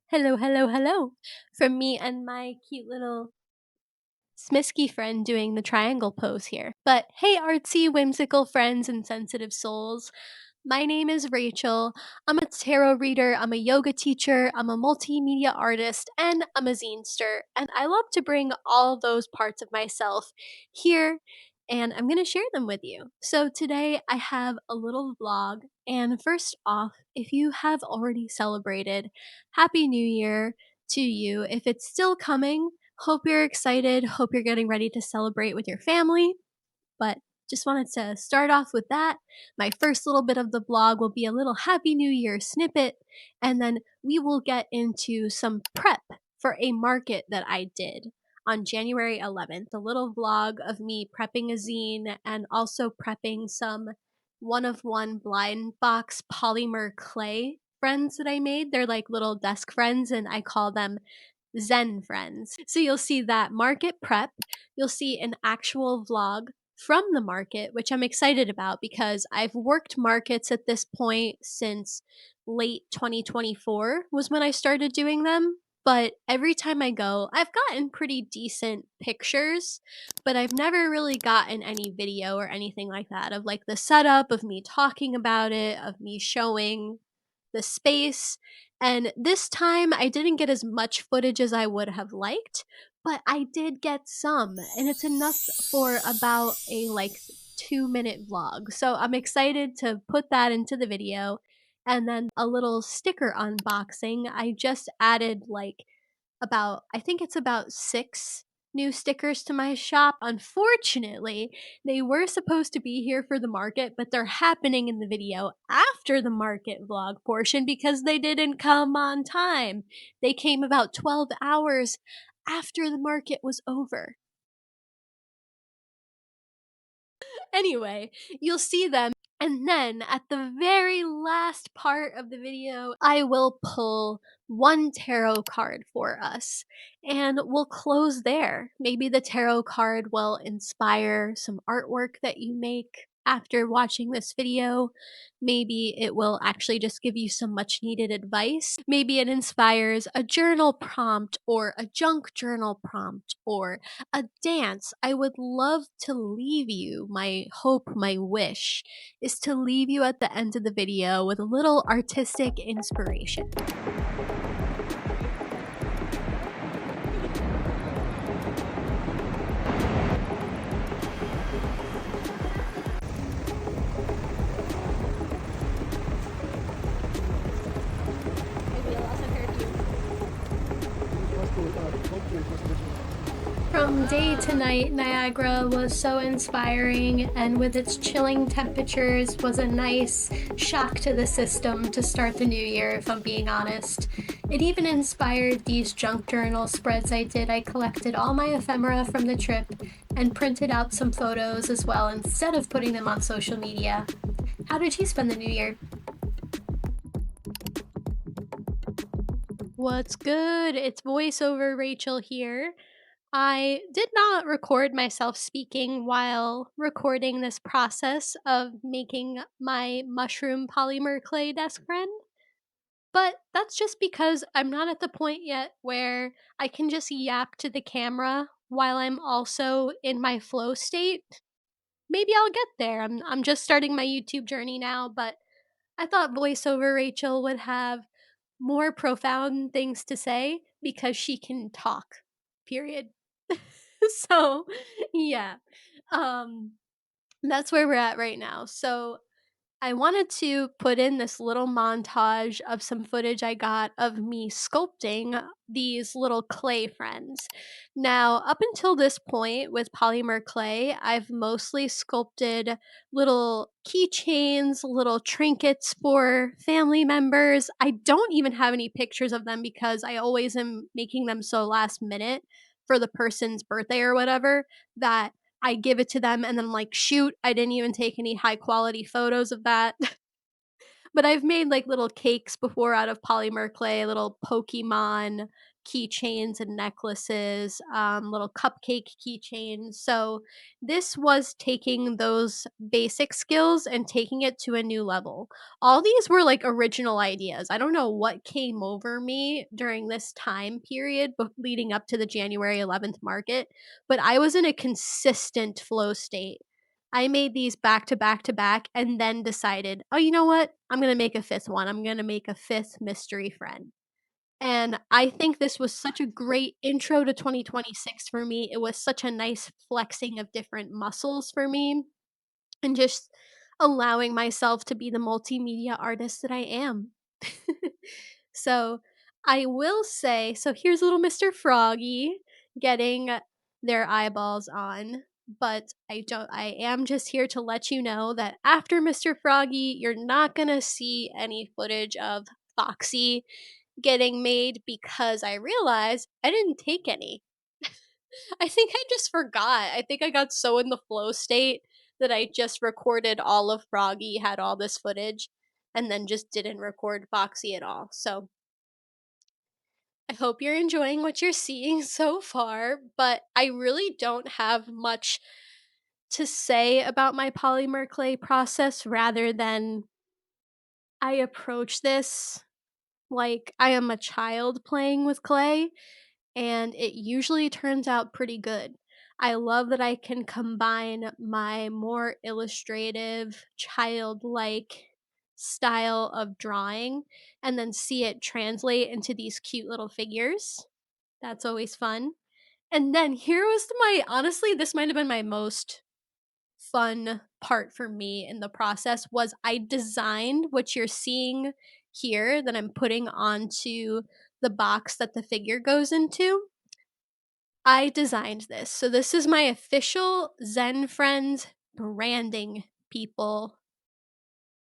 Hello, hello, hello. From me and my cute little Smisky friend doing the triangle pose here. But hey, artsy, whimsical friends and sensitive souls. My name is Rachel. I'm a tarot reader, I'm a yoga teacher, I'm a multimedia artist, and I'm a zinester. And I love to bring all those parts of myself here, and I'm going to share them with you. So today I have a little vlog. And first off, if you have already celebrated, Happy New Year to you. If it's still coming, hope you're excited. Hope you're getting ready to celebrate with your family. But just wanted to start off with that. My first little bit of the blog will be a little Happy New Year snippet, and then we will get into some prep for a market that I did on January 11th. A little vlog of me prepping a zine and also prepping some one of one blind box polymer clay friends that I made. They're like little desk friends, and I call them Zen friends. So you'll see that market prep, you'll see an actual vlog from the market, which I'm excited about because I've worked markets at this point since late 2024 was when I started doing them. But every time I go, I've gotten pretty decent pictures, but I've never really gotten any video or anything like that of like the setup, of me talking about it, of me showing the space. And this time I didn't get as much footage as I would have liked, but I did get some, and it's enough for about a like 2-minute vlog. So I'm excited to put that into the video. And then a little sticker unboxing. I just added like about, I think it's about 6 new stickers to my shop. Unfortunately, they were supposed to be here for the market, but they're happening in the video after the market vlog portion because they didn't come on time. They came about 12 hours after the market was over. Anyway, you'll see them. And then at the very last part of the video, I will pull one tarot card for us and we'll close there. Maybe the tarot card will inspire some artwork that you make after watching this video. Maybe it will actually just give you some much needed advice. Maybe it inspires a journal prompt or a junk journal prompt or a dance. I would love to leave you, my hope, my wish is to leave you at the end of the video with a little artistic inspiration. Maybe I'll also curfew. From day to night, Niagara was so inspiring, and with its chilling temperatures was a nice shock to the system to start the new year, if I'm being honest. It even inspired these junk journal spreads I did. I collected all my ephemera from the trip and printed out some photos as well instead of putting them on social media. How did you spend the new year? What's good? It's voiceover Rachel here. I did not record myself speaking while recording this process of making my mushroom polymer clay desk friend, but that's just because I'm not at the point yet where I can just yap to the camera while I'm also in my flow state. Maybe I'll get there. I'm just starting my YouTube journey now, but I thought voiceover Rachel would have more profound things to say because she can talk. Period. So, yeah. Um that's where we're at right now. So, I wanted to put in this little montage of some footage I got of me sculpting these little clay friends. Now, up until this point with polymer clay, I've mostly sculpted little keychains, little trinkets for family members. I don't even have any pictures of them because I always am making them so last minute for the person's birthday or whatever that I give it to them and then I'm like, shoot, I didn't even take any high quality photos of that. But I've made, like, little cakes before out of polymer clay, little Pokemon keychains and necklaces, little cupcake keychains, so this was taking those basic skills and taking it to a new level. All these were, like, original ideas. I don't know what came over me during this time period leading up to the January 11th market, but I was in a consistent flow state. I made these back to back to back and then decided, "Oh, you know what? I'm gonna make a 5th one. I'm gonna make a 5th mystery friend." And I think this was such a great intro to 2026 for me. It was such a nice flexing of different muscles for me and just allowing myself to be the multimedia artist that I am. So, I will say, so here's little Mr. Froggy getting their eyeballs on, but I am just here to let you know that after Mr. Froggy, you're not going to see any footage of Foxy getting made because I realized I didn't take any. I think I just forgot. I think I got so in the flow state that I just recorded all of Froggy, had all this footage, and then just didn't record Foxy at all. So I hope you're enjoying what you're seeing so far, but I really don't have much to say about my polymer clay process rather than I approach this like I am a child playing with clay, and it usually turns out pretty good. I love that I can combine my more illustrative, childlike style of drawing and then see it translate into these cute little figures. That's always fun. And then here was my honestly, this might have been my most fun part for me in the process was I designed what you're seeing here that I'm putting onto the box that the figure goes into. I designed this. So this is my official Zen Friends branding, people.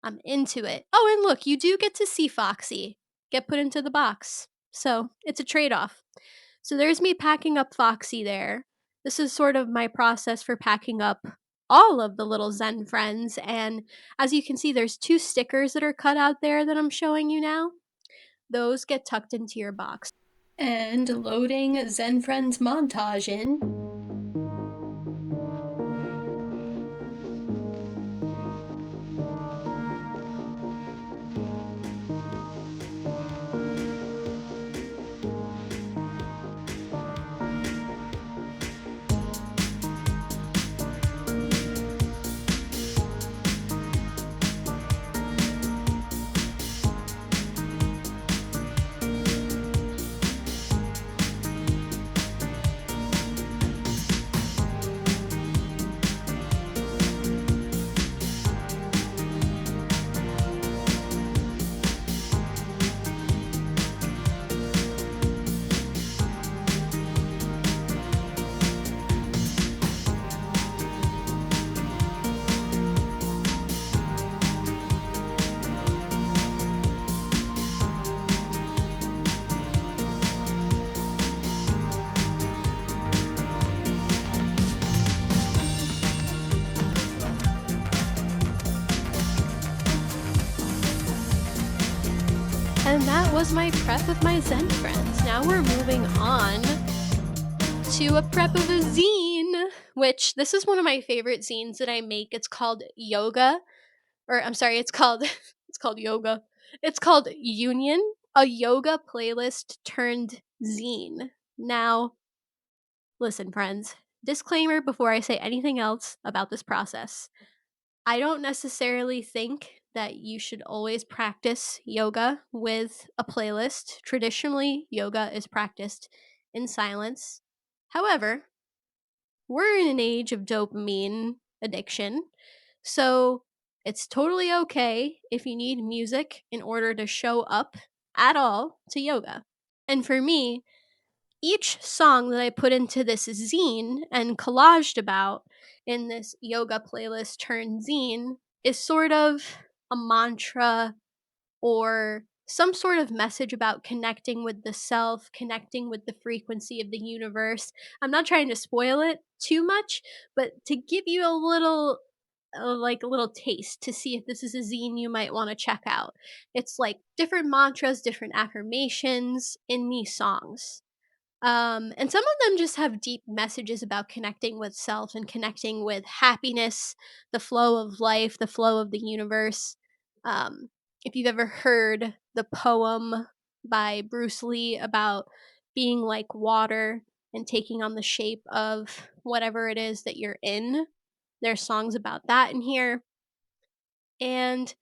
I'm into it. Oh, and look, you do get to see Foxy get put into the box. So it's a trade off. So there's me packing up Foxy there. This is sort of my process for packing up all of the little Zen friends. And as you can see, there's 2 stickers that are cut out there that I'm showing you now. Those get tucked into your box. And loading Zen Friends montage in. And that was my prep of my Zen friends. Now we're moving on to a prep of a zine, which this is one of my favorite zines that I make. It's called Yoga, or I'm sorry, it's called it's called Yoga. It's called Union, a yoga playlist turned zine. Now, listen, friends. Disclaimer before I say anything else about this process. I don't necessarily think that you should always practice yoga with a playlist. Traditionally, yoga is practiced in silence. However, we're in an age of dopamine addiction, so it's totally okay if you need music in order to show up at all to yoga. And for me, each song that I put into this zine and collaged about in this yoga playlist turned zine is sort of a mantra or some sort of message about connecting with the self, connecting with the frequency of the universe. I'm not trying to spoil it too much, but to give you a little like a little taste to see if this is a zine you might want to check out. It's like different mantras, different affirmations in these songs. And some of them just have deep messages about connecting with self and connecting with happiness, the flow of life, the flow of the universe. If you've ever heard the poem by Bruce Lee about being like water and taking on the shape of whatever it is that you're in, there's songs about that in here. And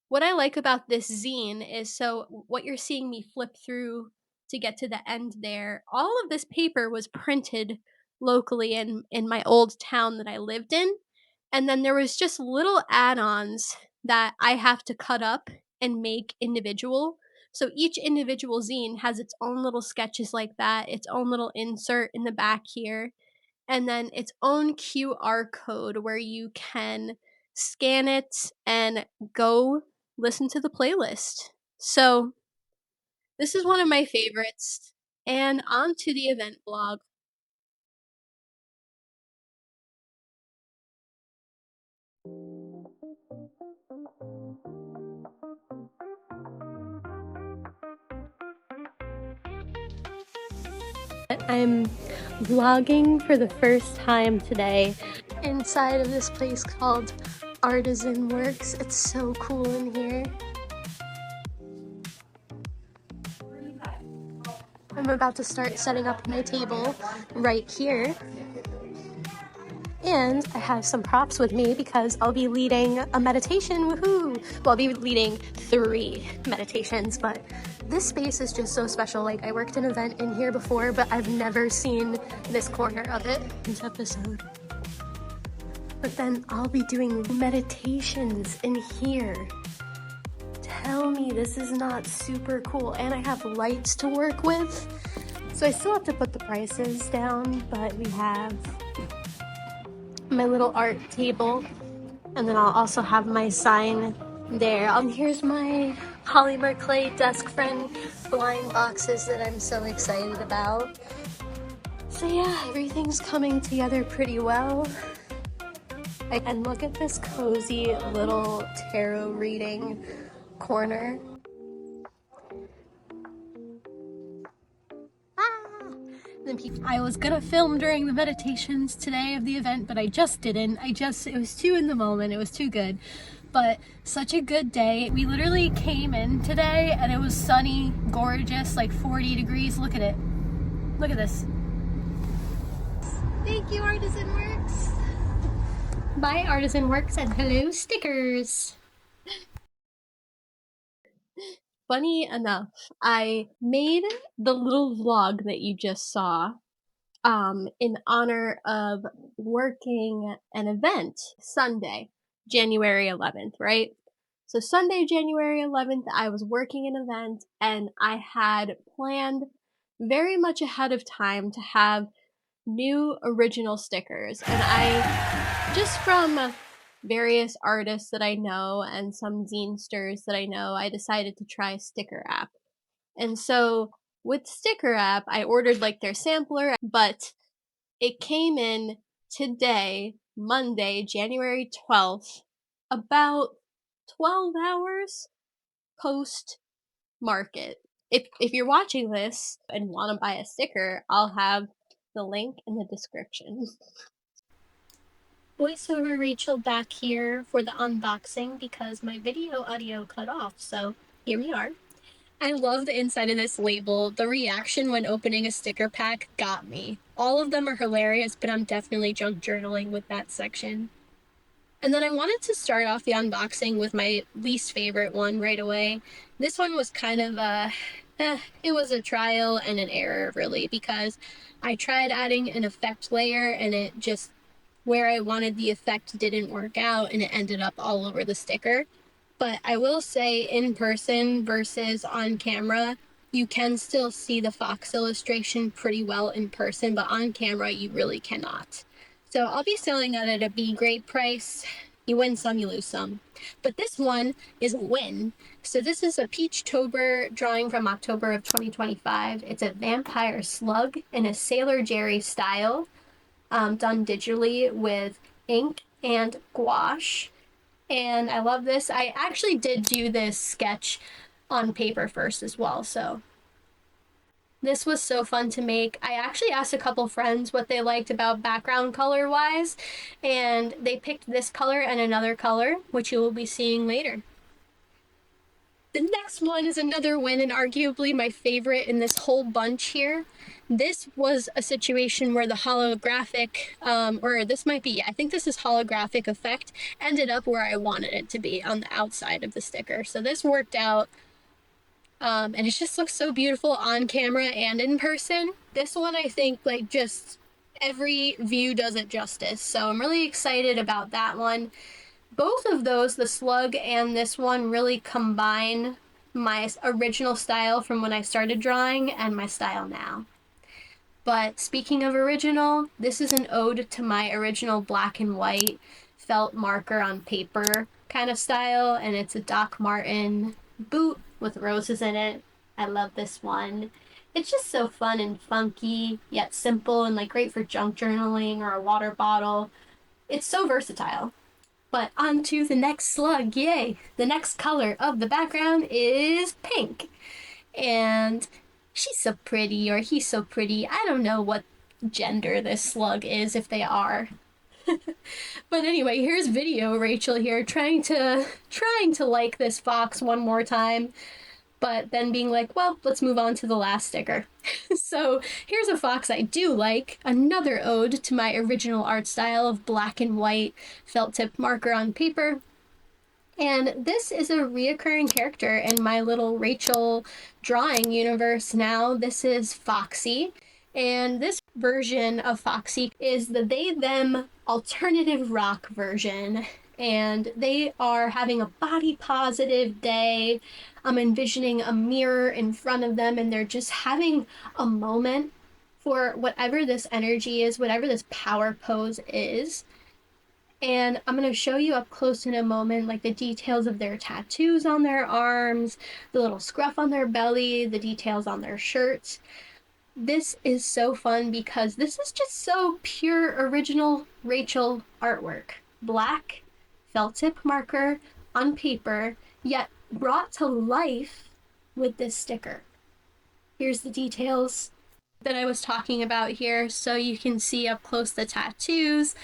what I like about this zine is, so what you're seeing me flip through to get to the end there, all of this paper was printed locally in my old town that I lived in. And then there was just little add-ons that I have to cut up and make individual. So each individual zine has its own little sketches like that, its own little insert in the back here, and then its own QR code where you can scan it and go listen to the playlist. So, this is one of my favorites. And on to the event blog. I'm vlogging for the first time today inside of this place called Artisan Works. It's so cool in here. I'm about to start setting up my table right here. And I have some props with me because I'll be leading a meditation, woohoo! Well, I'll be leading 3 meditations, but this space is just so special. Like, I worked an event in here before, but I've never seen this corner of it this episode. But then I'll be doing meditations in here. Tell me this is not super cool. And I have lights to work with. So I still have to put the prices down, but we have my little art table, and then I'll also have my sign there. Here's my polymer clay desk friend blind boxes that I'm so excited about. So yeah, everything's coming together pretty well. And look at this cozy little tarot reading corner. I was gonna film during the meditations today of the event, but I just didn't. It was too in the moment, it was too good. But such a good day. We literally came in today and it was sunny, gorgeous, like 40 degrees. Look at it. Look at this. Thank you, Artisan Works. Bye, Artisan Works, and hello, stickers. Funny enough, I made the little vlog that you just saw in honor of working an event Sunday, January 11th, right? So Sunday, January 11th, I was working an event and I had planned very much ahead of time to have new original stickers. And I, just from various artists that I know and some zinesters that I know, I decided to try Sticker App. And so with Sticker App, I ordered like their sampler, but it came in today, Monday, January 12th, about 12 hours post market. If you're watching this and want to buy a sticker, I'll have the link in the description. Voiceover Rachel back here for the unboxing because my video audio cut off, so here we are. I love the inside of this label. The reaction when opening a sticker pack got me. All of them are hilarious, but I'm definitely junk journaling with that section. And then I wanted to start off the unboxing with my least favorite one right away. This one was kind of it was a trial and an error really, because I tried adding an effect layer and it just, where I wanted the effect didn't work out and it ended up all over the sticker. But I will say, in person versus on camera, you can still see the fox illustration pretty well in person, but on camera you really cannot. So I'll be selling that at a B grade price. You win some, you lose some. But this one is a win. So this is a Peachtober drawing from October of 2025. It's a vampire slug in a Sailor Jerry style, done digitally with ink and gouache. And I love this. I actually did do this sketch on paper first as well, so this was so fun to make. I actually asked a couple friends what they liked about background color wise, and they picked this color and another color, which you will be seeing later. The next one is another win and arguably my favorite in this whole bunch here. This was a situation where the holographic, or this might be, I think this is holographic effect, ended up where I wanted it to be on the outside of the sticker. So this worked out, and it just looks so beautiful on camera and in person. This one, I think, like, just every view does it justice. So I'm really excited about that one. Both of those, the slug and this one, really combine my original style from when I started drawing and my style now. But speaking of original, this is an ode to my original black and white felt marker on paper kind of style, and it's a Doc Marten boot with roses in it. I love this one. It's just so fun and funky, yet simple and like great for junk journaling or a water bottle. It's so versatile. But on to the next slug, yay! The next color of the background is pink. And she's so pretty, or he's so pretty. I don't know what gender this slug is, if they are. But anyway, here's video Rachel here trying to like this fox one more time, but then being like, well, let's move on to the last sticker. So here's a fox I do like, another ode to my original art style of black and white felt tip marker on paper. And this is a reoccurring character in my little Rachel drawing universe now. This is Foxy. And this version of Foxy is the they them alternative rock version. And they are having a body positive day. I'm envisioning a mirror in front of them, and they're just having a moment for whatever this energy is, whatever this power pose is. And I'm going to show you up close in a moment, like the details of their tattoos on their arms, the little scruff on their belly, the details on their shirts. This is so fun because this is just so pure original Rachel artwork. Black felt tip marker on paper, yet brought to life with this sticker. Here's the details that I was talking about here, so you can see up close the tattoos,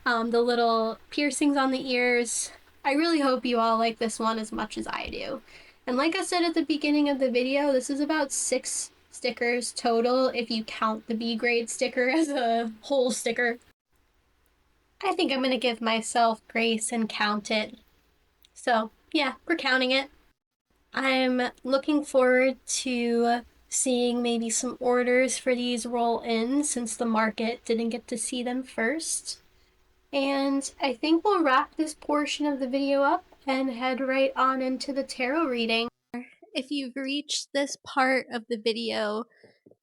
the little piercings on the ears. I really hope you all like this one as much as I do. And like I said at the beginning of the video, this is about 6 stickers total if you count the B grade sticker as a whole sticker. I think I'm gonna give myself grace and count it. So yeah, we're counting it. I'm looking forward to seeing maybe some orders for these roll in since the market didn't get to see them first. And I think we'll wrap this portion of the video up and head right on into the tarot reading. If you've reached this part of the video,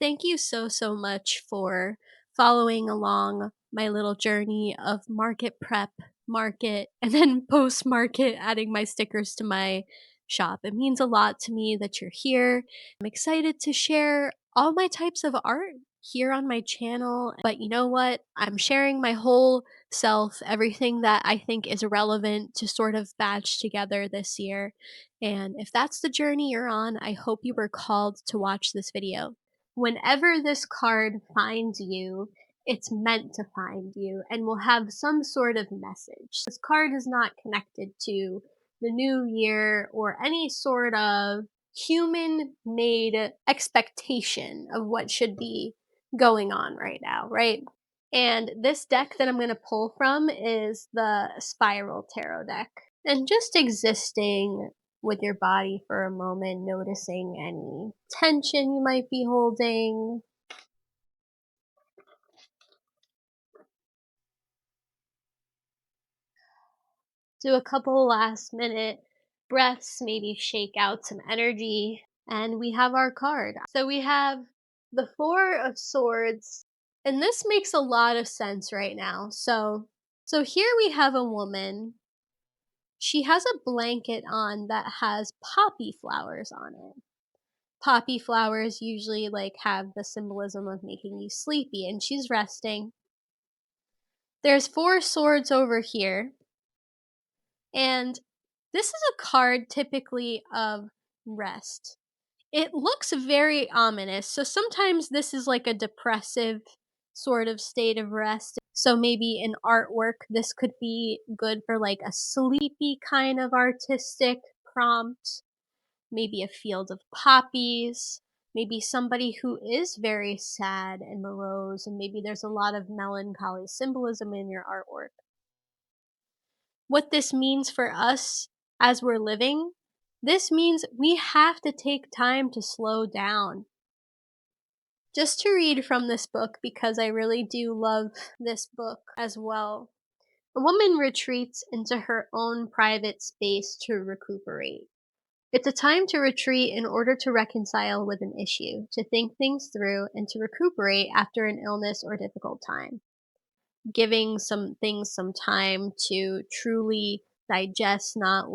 thank you so much for following along my little journey of market prep, market, and then post market, adding my stickers to my shop. It means a lot to me that you're here. I'm excited to share all my types of art here on my channel. But you know what? I'm sharing my whole self, everything that I think is relevant to sort of batch together this year. And if that's the journey you're on, I hope you were called to watch this video. Whenever this card finds you, it's meant to find you and will have some sort of message. This card is not connected to the new year or any sort of human-made expectation of what should be going on right now, right? And this deck that I'm going to pull from is the Spiral Tarot deck. And just existing with your body for a moment, noticing any tension you might be holding. Do a couple last minute breaths, maybe shake out some energy, and we have our card. So we have the Four of Swords, and this makes a lot of sense right now. So here we have a woman. She has a blanket on that has poppy flowers on it. Poppy flowers usually like have the symbolism of making you sleepy, and she's resting. There's 4 swords over here, and this is a card typically of rest. It looks very ominous, so sometimes this is like a depressive sort of state of rest. So maybe in artwork, this could be good for like a sleepy kind of artistic prompt, maybe a field of poppies, maybe somebody who is very sad and morose, and maybe there's a lot of melancholy symbolism in your artwork. What this means for us as we're living, this means we have to take time to slow down. Just to read from this book, because I really do love this book as well. A woman retreats into her own private space to recuperate. It's a time to retreat in order to reconcile with an issue, to think things through, and to recuperate after an illness or difficult time. Giving some things some time to truly digest, not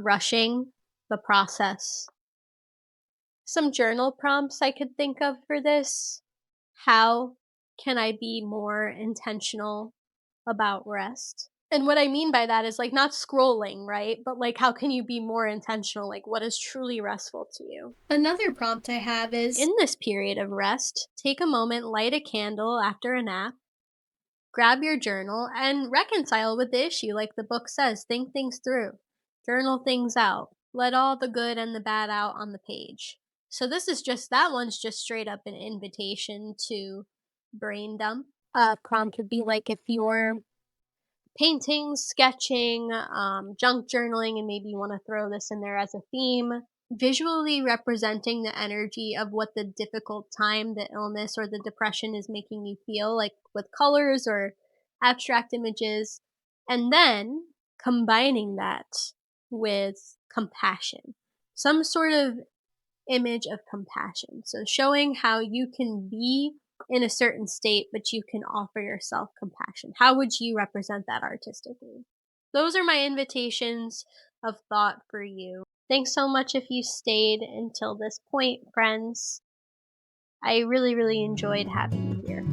rushing the process. Some journal prompts I could think of for this. How can I be more intentional about rest? And what I mean by that is like not scrolling, right? But like how can you be more intentional? Like what is truly restful to you? Another prompt I have is, in this period of rest, take a moment, light a candle after a nap, grab your journal, and reconcile with the issue. Like the book says, think things through, journal things out, let all the good and the bad out on the page. So that one's just straight up an invitation to brain dump. A prompt would be like if you're painting, sketching, junk journaling, and maybe you want to throw this in there as a theme. Visually representing the energy of what the difficult time, the illness, or the depression is making you feel, like with colors or abstract images, and then combining that with compassion. Some sort of image of compassion. So showing how you can be in a certain state, but you can offer yourself compassion. How would you represent that artistically? Those are my invitations of thought for you. Thanks so much if you stayed until this point, friends. I really, really enjoyed having you here.